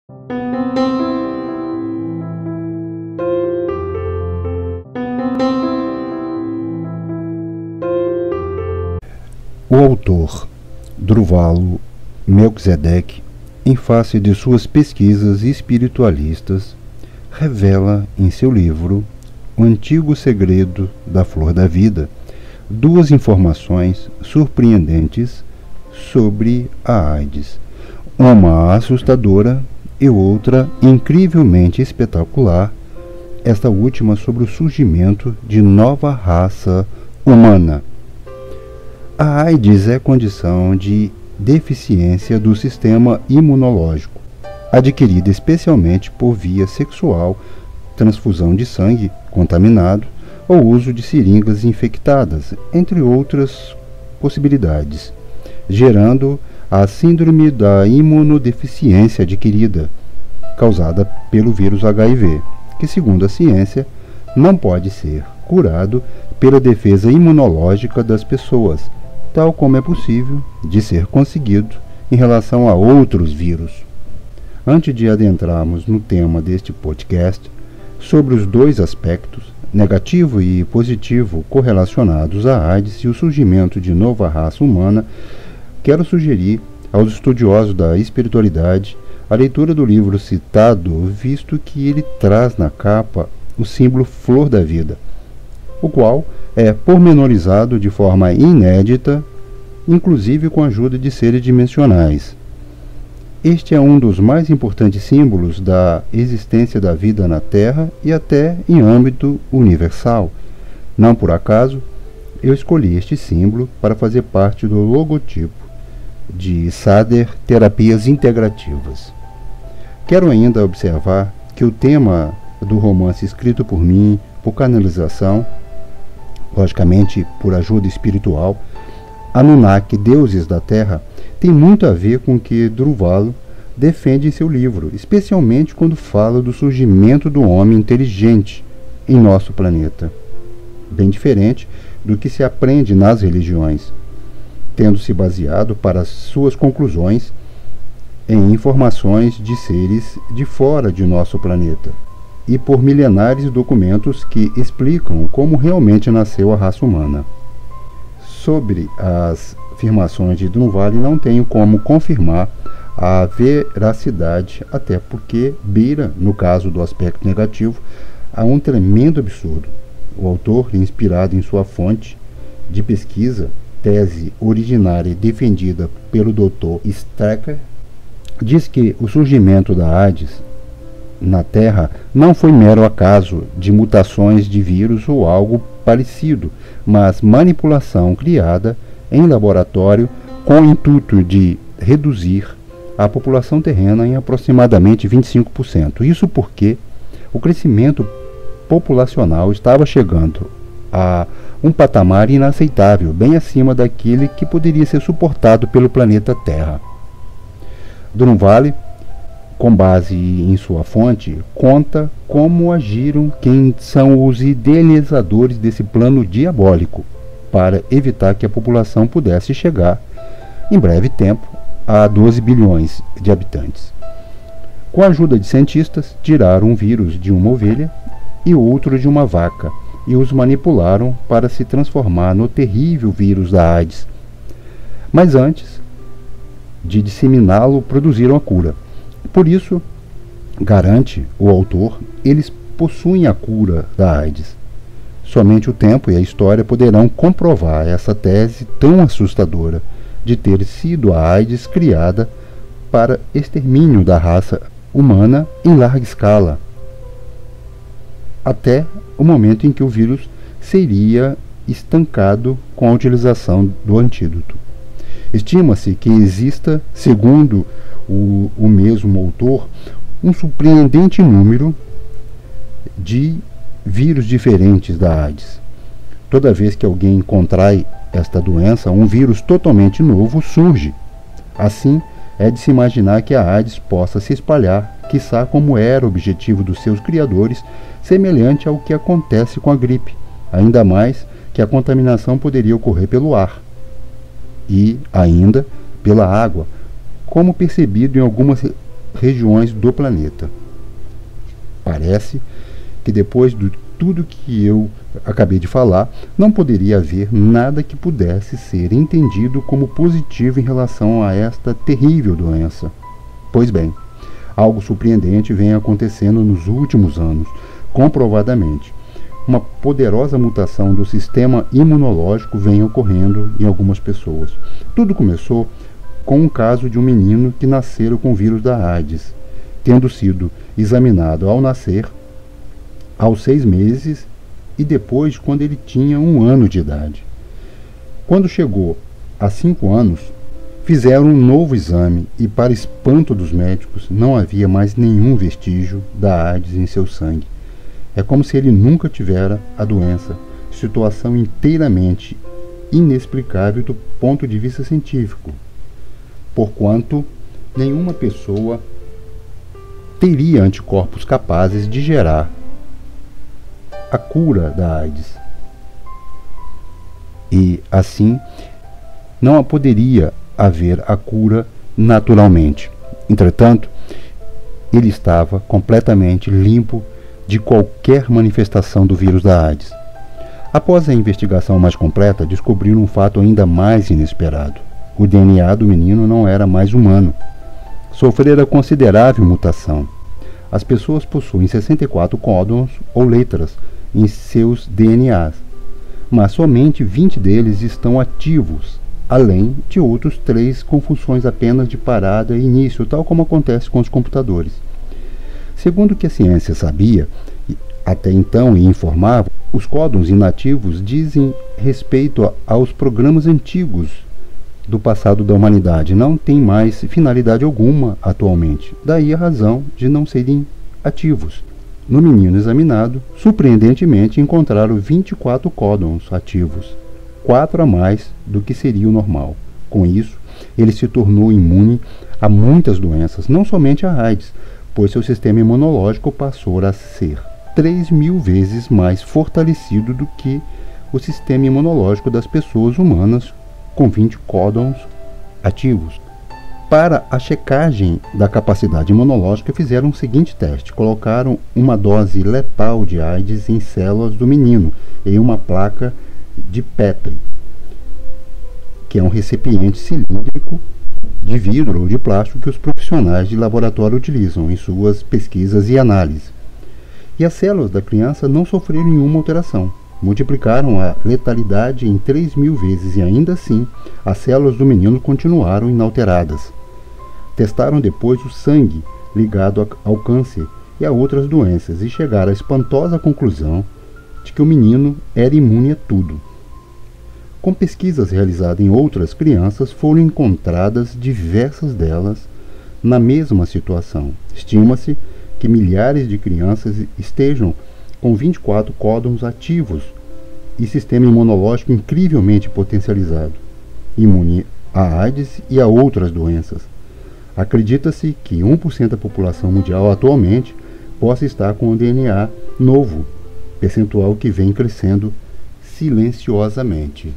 O autor, Druvalo Melquisedeque, em face de suas pesquisas espiritualistas, revela em seu livro O Antigo Segredo da Flor da Vida duas informações surpreendentes sobre a AIDS, uma assustadora e outra incrivelmente espetacular, esta última sobre o surgimento de nova raça humana. A AIDS é condição de deficiência do sistema imunológico, adquirida especialmente por via sexual, transfusão de sangue contaminado ou uso de seringas infectadas, entre outras possibilidades, gerando a síndrome da imunodeficiência adquirida, causada pelo vírus HIV, que, segundo a ciência, não pode ser curado pela defesa imunológica das pessoas, tal como é possível de ser conseguido em relação a outros vírus. Antes de adentrarmos no tema deste podcast, sobre os dois aspectos, negativo e positivo, correlacionados à AIDS e o surgimento de nova raça humana, quero sugerir aos estudiosos da espiritualidade a leitura do livro citado, visto que ele traz na capa o símbolo Flor da Vida, o qual é pormenorizado de forma inédita, inclusive com a ajuda de seres dimensionais. Este é um dos mais importantes símbolos da existência da vida na Terra e até em âmbito universal. Não por acaso, eu escolhi este símbolo para fazer parte do logotipo de Sader Terapias Integrativas. Quero ainda observar que o tema do romance escrito por mim, por canalização, logicamente por ajuda espiritual, Anunnaki, Deuses da Terra, tem muito a ver com o que Druvalo defende em seu livro, especialmente quando fala do surgimento do homem inteligente em nosso planeta, bem diferente do que se aprende nas religiões, tendo se baseado para suas conclusões em informações de seres de fora de nosso planeta e por milenares documentos que explicam como realmente nasceu a raça humana. Sobre as afirmações de Druvalo, não tenho como confirmar a veracidade, até porque beira, no caso do aspecto negativo, a um tremendo absurdo. O autor, inspirado em sua fonte de pesquisa, tese originária defendida pelo Dr. Strecker, diz que o surgimento da AIDS na Terra não foi mero acaso de mutações de vírus ou algo parecido, mas manipulação criada em laboratório com o intuito de reduzir a população terrena em aproximadamente 25%. Isso porque o crescimento populacional estava chegando a um patamar inaceitável, bem acima daquele que poderia ser suportado pelo planeta Terra. Druvalo, com base em sua fonte, conta como agiram quem são os idealizadores desse plano diabólico para evitar que a população pudesse chegar, em breve tempo, a 12 bilhões de habitantes. Com a ajuda de cientistas, tiraram um vírus de uma ovelha e outro de uma vaca e os manipularam para se transformar no terrível vírus da AIDS. Mas antes de disseminá-lo, produziram a cura. Por isso, garante o autor, eles possuem a cura da AIDS. Somente o tempo e a história poderão comprovar essa tese tão assustadora de ter sido a AIDS criada para extermínio da raça humana em larga escala, até o momento em que o vírus seria estancado com a utilização do antídoto. Estima-se que exista, segundo o mesmo autor, um surpreendente número de vírus diferentes da AIDS. Toda vez que alguém contrai esta doença, um vírus totalmente novo surge. Assim, é de se imaginar que a AIDS possa se espalhar, quiçá como era o objetivo dos seus criadores, semelhante ao que acontece com a gripe, ainda mais que a contaminação poderia ocorrer pelo ar e ainda pela água, como percebido em algumas regiões do planeta. Parece que depois de tudo que eu acabei de falar, não poderia haver nada que pudesse ser entendido como positivo em relação a esta terrível doença. Pois bem, algo surpreendente vem acontecendo nos últimos anos, comprovadamente. Uma poderosa mutação do sistema imunológico vem ocorrendo em algumas pessoas. Tudo começou com um caso de um menino que nasceu com o vírus da AIDS, tendo sido examinado ao nascer, aos 6 meses e depois quando ele tinha 1 ano de idade. Quando chegou a 5 anos, fizeram um novo exame e, para espanto dos médicos, não havia mais nenhum vestígio da AIDS em seu sangue. É como se ele nunca tivera a doença, situação inteiramente inexplicável do ponto de vista científico, porquanto nenhuma pessoa teria anticorpos capazes de gerar a cura da AIDS. E, assim, não poderia haver a cura naturalmente. Entretanto, ele estava completamente limpo de qualquer manifestação do vírus da AIDS. Após a investigação mais completa, descobriram um fato ainda mais inesperado. O DNA do menino não era mais humano. Sofrera considerável mutação. As pessoas possuem 64 códons ou letras em seus DNAs, mas somente 20 deles estão ativos, além de outros 3 com funções apenas de parada e início, tal como acontece com os computadores. Segundo o que a ciência sabia até então e informava, os códons inativos dizem respeito aos programas antigos do passado da humanidade, não tem mais finalidade alguma atualmente. Daí a razão de não serem ativos. No menino examinado, surpreendentemente encontraram 24 códons ativos, 4 a mais do que seria o normal. Com isso, ele se tornou imune a muitas doenças, não somente a AIDS, pois seu sistema imunológico passou a ser 3.000 vezes mais fortalecido do que o sistema imunológico das pessoas humanas com 20 códons ativos. Para a checagem da capacidade imunológica, fizeram o seguinte teste: colocaram uma dose letal de AIDS em células do menino em uma placa de Petri, que é um recipiente cilíndrico de vidro ou de plástico que os profissionais de laboratório utilizam em suas pesquisas e análises. E as células da criança não sofreram nenhuma alteração. Multiplicaram a letalidade em 3.000 vezes e ainda assim as células do menino continuaram inalteradas. Testaram depois o sangue ligado ao câncer e a outras doenças e chegaram à espantosa conclusão de que o menino era imune a tudo. Com pesquisas realizadas em outras crianças, foram encontradas diversas delas na mesma situação. Estima-se que milhares de crianças estejam com 24 códons ativos e sistema imunológico incrivelmente potencializado, imune a AIDS e a outras doenças. Acredita-se que 1% da população mundial atualmente possa estar com o DNA novo, percentual que vem crescendo silenciosamente.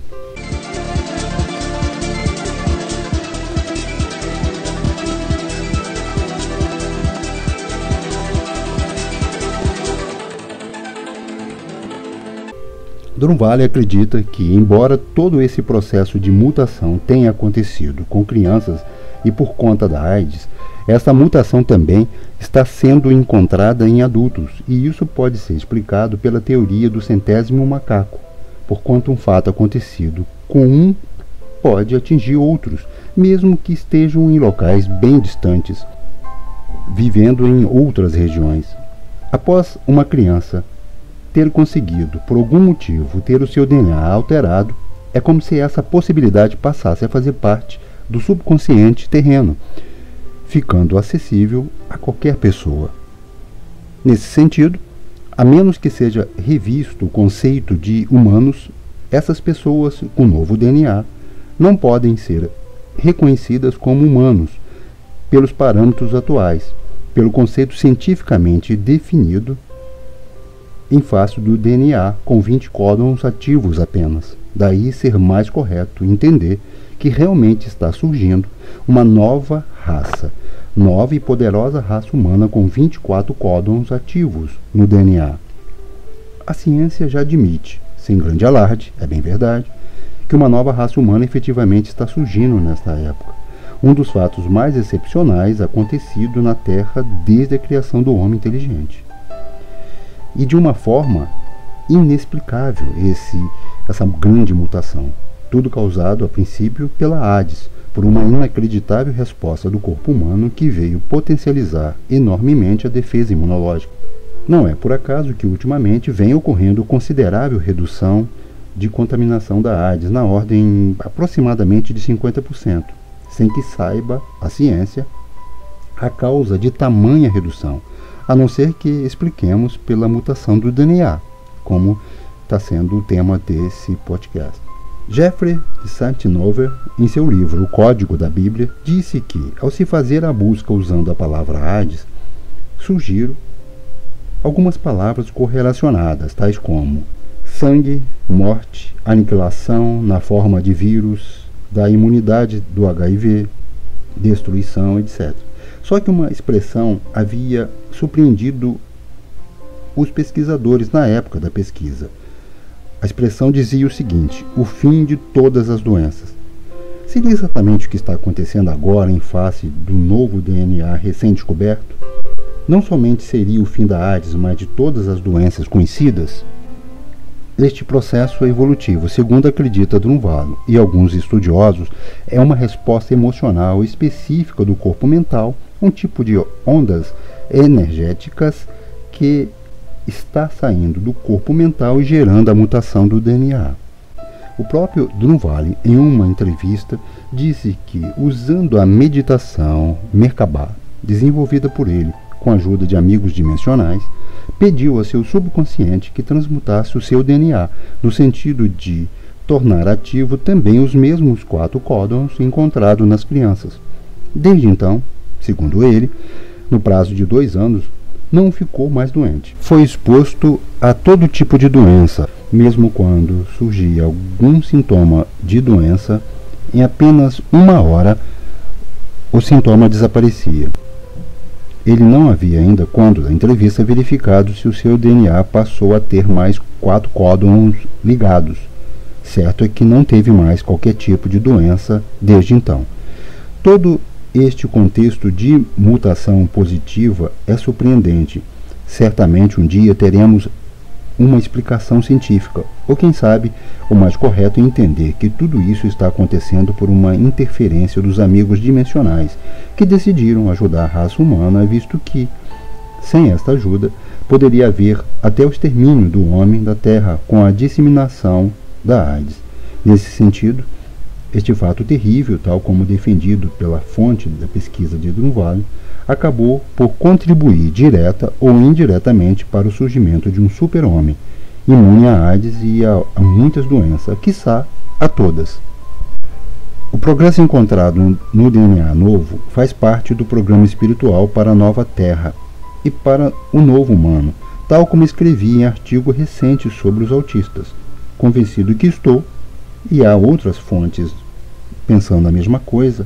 Drunvale acredita que, embora todo esse processo de mutação tenha acontecido com crianças e por conta da AIDS, essa mutação também está sendo encontrada em adultos, e isso pode ser explicado pela teoria do 100º macaco, porquanto um fato acontecido com um pode atingir outros, mesmo que estejam em locais bem distantes, vivendo em outras regiões. Após uma criança ter conseguido, por algum motivo, ter o seu DNA alterado, é como se essa possibilidade passasse a fazer parte do subconsciente terreno, ficando acessível a qualquer pessoa. Nesse sentido, a menos que seja revisto o conceito de humanos, essas pessoas com novo DNA não podem ser reconhecidas como humanos pelos parâmetros atuais, pelo conceito cientificamente definido em face do DNA com 20 códons ativos apenas. Daí ser mais correto entender que realmente está surgindo uma nova raça, nova e poderosa raça humana com 24 códons ativos no DNA. A ciência já admite, sem grande alarde, é bem verdade, que uma nova raça humana efetivamente está surgindo nesta época. Um dos fatos mais excepcionais acontecido na Terra desde a criação do homem inteligente. E de uma forma inexplicável essa grande mutação. Tudo causado, a princípio, pela AIDS, por uma inacreditável resposta do corpo humano que veio potencializar enormemente a defesa imunológica. Não é por acaso que ultimamente vem ocorrendo considerável redução de contaminação da AIDS, na ordem aproximadamente de 50%, sem que saiba a ciência a causa de tamanha redução, a não ser que expliquemos pela mutação do DNA, como está sendo o tema desse podcast. Jeffrey de Santinover, em seu livro O Código da Bíblia, disse que, ao se fazer a busca usando a palavra AIDS, surgiram algumas palavras correlacionadas, tais como sangue, morte, aniquilação na forma de vírus, da imunidade do HIV, destruição, etc. Só que uma expressão havia surpreendido os pesquisadores na época da pesquisa. A expressão dizia o seguinte: o fim de todas as doenças. Seria exatamente o que está acontecendo agora em face do novo DNA recém-descoberto? Não somente seria o fim da AIDS, mas de todas as doenças conhecidas? Este processo evolutivo, segundo acredita Drunvalo e alguns estudiosos, é uma resposta emocional específica do corpo mental, um tipo de ondas energéticas que está saindo do corpo mental e gerando a mutação do DNA. O próprio Drunvalo, em uma entrevista, disse que, usando a meditação Merkabah, desenvolvida por ele com a ajuda de amigos dimensionais, pediu a seu subconsciente que transmutasse o seu DNA, no sentido de tornar ativo também os mesmos 4 códons encontrados nas crianças. Desde então, segundo ele, no prazo de 2 anos, não ficou mais doente. Foi exposto a todo tipo de doença, mesmo quando surgia algum sintoma de doença, em apenas 1 hora o sintoma desaparecia. Ele não havia ainda, quando da entrevista, verificado se o seu DNA passou a ter mais 4 códons ligados. Certo é que não teve mais qualquer tipo de doença desde então. Todo este contexto de mutação positiva é surpreendente. Certamente um dia teremos uma explicação científica, ou quem sabe, o mais correto é entender que tudo isso está acontecendo por uma interferência dos amigos dimensionais, que decidiram ajudar a raça humana, visto que, sem esta ajuda, poderia haver até o extermínio do homem da Terra com a disseminação da AIDS. Nesse sentido, este fato terrível, tal como defendido pela fonte da pesquisa de Drunvalo, acabou por contribuir direta ou indiretamente para o surgimento de um super-homem, imune à AIDS e a muitas doenças, quiçá a todas. O progresso encontrado no DNA novo faz parte do programa espiritual para a nova Terra e para o novo humano, tal como escrevi em artigo recente sobre os autistas, convencido que estou, e há outras fontes pensando a mesma coisa,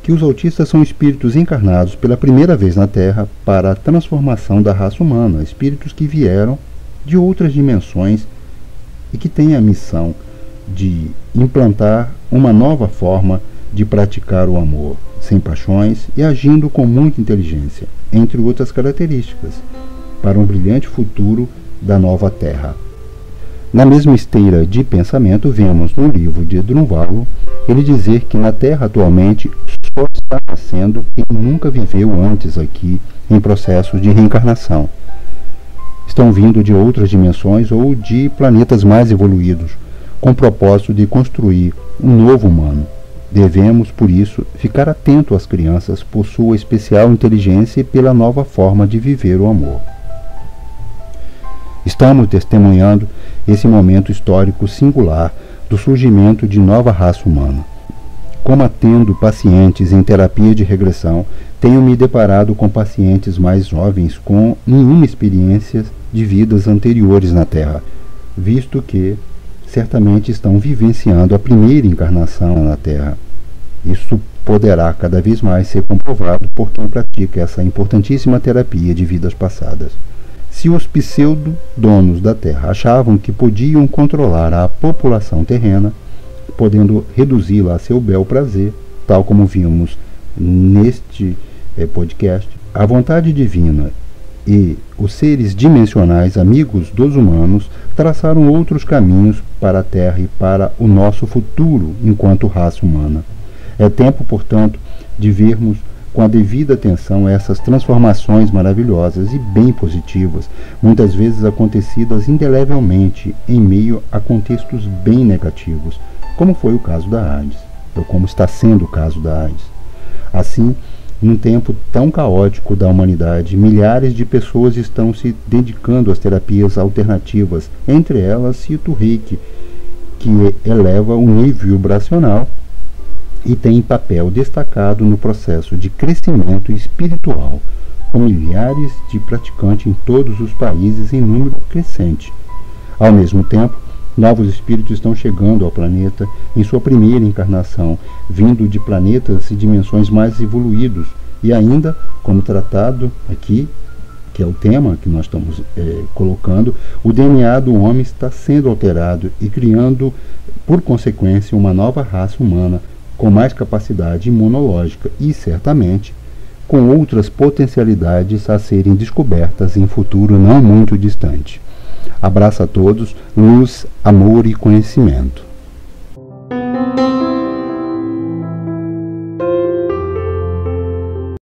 que os autistas são espíritos encarnados pela primeira vez na Terra para a transformação da raça humana, espíritos que vieram de outras dimensões e que têm a missão de implantar uma nova forma de praticar o amor, sem paixões e agindo com muita inteligência, entre outras características, para um brilhante futuro da nova Terra. Na mesma esteira de pensamento, vemos no livro de Drunvalo ele dizer que na Terra atualmente só está nascendo quem nunca viveu antes aqui em processos de reencarnação. Estão vindo de outras dimensões ou de planetas mais evoluídos, com o propósito de construir um novo humano. Devemos, por isso, ficar atento às crianças por sua especial inteligência e pela nova forma de viver o amor. Estamos testemunhando esse momento histórico singular do surgimento de nova raça humana. Como atendo pacientes em terapia de regressão, tenho me deparado com pacientes mais jovens com nenhuma experiência de vidas anteriores na Terra, visto que certamente estão vivenciando a primeira encarnação na Terra. Isso poderá cada vez mais ser comprovado por quem pratica essa importantíssima terapia de vidas passadas. Se os pseudo-donos da Terra achavam que podiam controlar a população terrena, podendo reduzi-la a seu bel prazer, tal como vimos neste podcast, a vontade divina e os seres dimensionais amigos dos humanos traçaram outros caminhos para a Terra e para o nosso futuro enquanto raça humana. É tempo, portanto, de vermos com a devida atenção essas transformações maravilhosas e bem positivas, muitas vezes acontecidas indelevelmente em meio a contextos bem negativos, como foi o caso da AIDS, ou como está sendo o caso da AIDS. Assim, num tempo tão caótico da humanidade, milhares de pessoas estão se dedicando às terapias alternativas, entre elas cito o Reiki, que eleva o nível vibracional e tem papel destacado no processo de crescimento espiritual, com milhares de praticantes em todos os países em número crescente. Ao mesmo tempo, novos espíritos estão chegando ao planeta em sua primeira encarnação, vindo de planetas e dimensões mais evoluídos, e ainda, como tratado aqui, que é o tema que nós estamos colocando, o DNA do homem está sendo alterado e criando, por consequência, uma nova raça humana com mais capacidade imunológica e, certamente, com outras potencialidades a serem descobertas em futuro não muito distante. Abraço a todos, luz, amor e conhecimento.